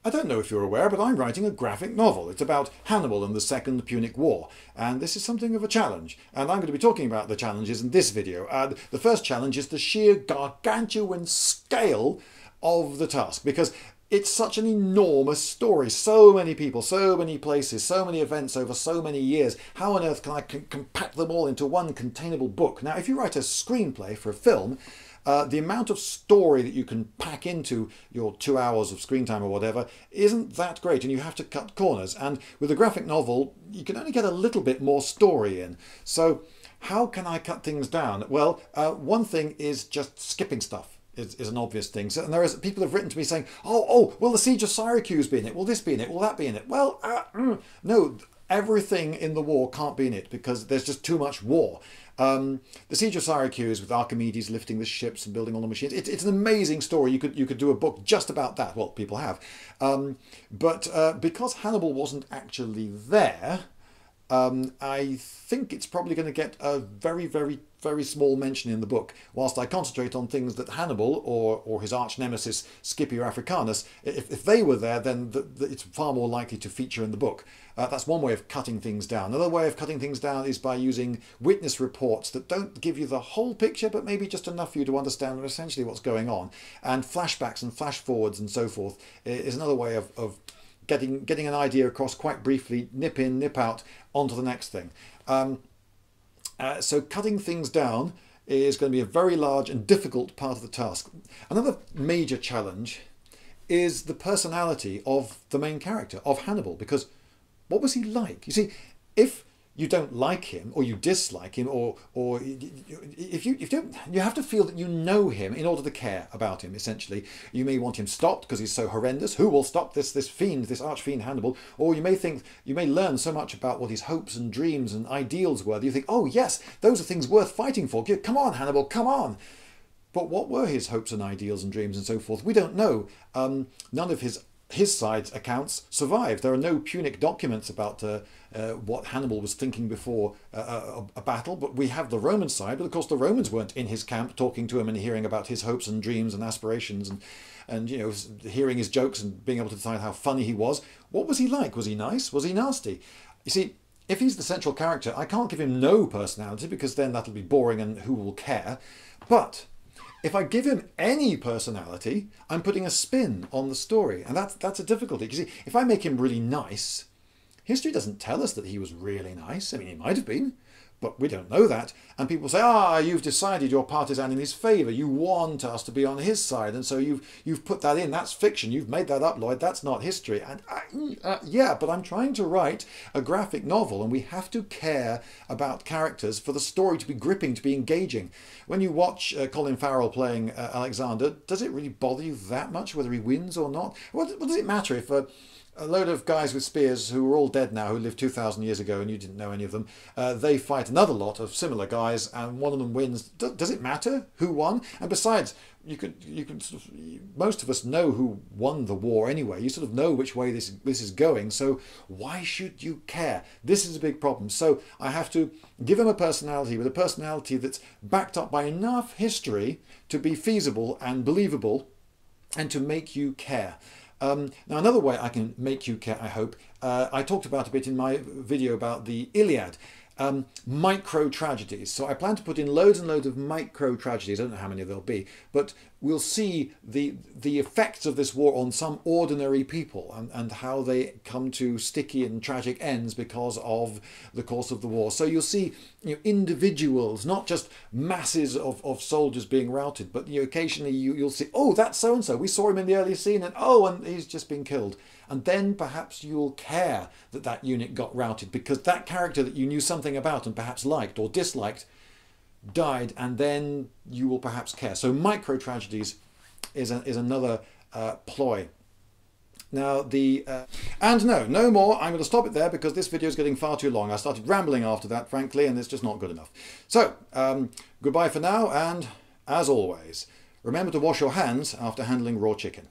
I don't know if you're aware, but I'm writing a graphic novel. It's about Hannibal and the Second Punic War, and this is something of a challenge. And I'm going to be talking about the challenges in this video. The first challenge is the sheer gargantuan scale of the task, because it's such an enormous story. So many people, so many places, so many events over so many years. How on earth can I compact them all into one containable book? Now, if you write a screenplay for a film, the amount of story that you can pack into your 2 hours of screen time or whatever isn't that great, and you have to cut corners. And with a graphic novel, you can only get a little bit more story in. So how can I cut things down? Well, one thing is just skipping stuff. Is an obvious thing. So, and there is people have written to me saying, oh, will the Siege of Syracuse be in it? Will this be in it? Will that be in it? Well, no, everything in the war can't be in it because there's just too much war. The Siege of Syracuse, with Archimedes lifting the ships and building all the machines, it's an amazing story. You could do a book just about that. Well, people have. But because Hannibal wasn't actually there, I think it's probably going to get a very, very, very small mention in the book, whilst I concentrate on things that Hannibal or his arch nemesis Scipio Africanus, if they were there, then it's far more likely to feature in the book. That's one way of cutting things down. Another way of cutting things down is by using witness reports that don't give you the whole picture, but maybe just enough for you to understand essentially what's going on. And flashbacks and flash forwards and so forth is another way of getting an idea across quite briefly, nip in, nip out, onto the next thing. So cutting things down is going to be a very large and difficult part of the task. Another major challenge is the personality of the main character, of Hannibal, because what was he like? You see, if you don't like him, or you dislike him, or if you don't, you have to feel that you know him in order to care about him. Essentially, you may want him stopped because he's so horrendous. Who will stop this fiend, this archfiend Hannibal? Or you may think you may learn so much about what his hopes and dreams and ideals were that you think, oh yes, those are things worth fighting for. Come on, Hannibal, come on. But what were his hopes and ideals and dreams and so forth? We don't know. None of his side's accounts survived. There are no Punic documents about what Hannibal was thinking before a battle, but we have the Roman side. But of course the Romans weren't in his camp talking to him and hearing about his hopes and dreams and aspirations and you know, hearing his jokes and being able to decide how funny he was. What was he like? Was he nice? Was he nasty? You see, if he's the central character, I can't give him no personality because then that'll be boring and who will care. But if I give him any personality, I'm putting a spin on the story. And that's a difficulty. You see, if I make him really nice, history doesn't tell us that he was really nice. I mean, he might have been, but we don't know that. And people say, you've decided you're partisan in his favour. You want us to be on his side. And so you've put that in. That's fiction. You've made that up, Lloyd. That's not history. And yeah, but I'm trying to write a graphic novel, and we have to care about characters for the story to be gripping, to be engaging. When you watch Colin Farrell playing Alexander, does it really bother you that much whether he wins or not? What does it matter if a load of guys with spears who are all dead now, who lived 2,000 years ago and you didn't know any of them, they fight another lot of similar guys and one of them wins? Does it matter who won? And besides, you could sort of, most of us know who won the war anyway. You sort of know which way this is going, so why should you care? This is a big problem. So I have to give him a personality, with a personality that's backed up by enough history to be feasible and believable and to make you care. Now, another way I can make you care, I hope, I talked about a bit in my video about the Iliad, micro tragedies. So I plan to put in loads and loads of micro tragedies. I don't know how many there'll be, but we'll see the effects of this war on some ordinary people and how they come to sticky and tragic ends because of the course of the war. So you'll see, you know, individuals, not just masses of soldiers being routed, but occasionally you'll see, oh, that's so and so. We saw him in the earlier scene, and he's just been killed. And then perhaps you'll care that unit got routed because that character that you knew something about and perhaps liked or disliked died, and then you will perhaps care. So micro tragedies is another ploy. Now and no more. I'm going to stop it there because this video is getting far too long. I started rambling after that, frankly, and it's just not good enough. So goodbye for now, and as always, remember to wash your hands after handling raw chicken.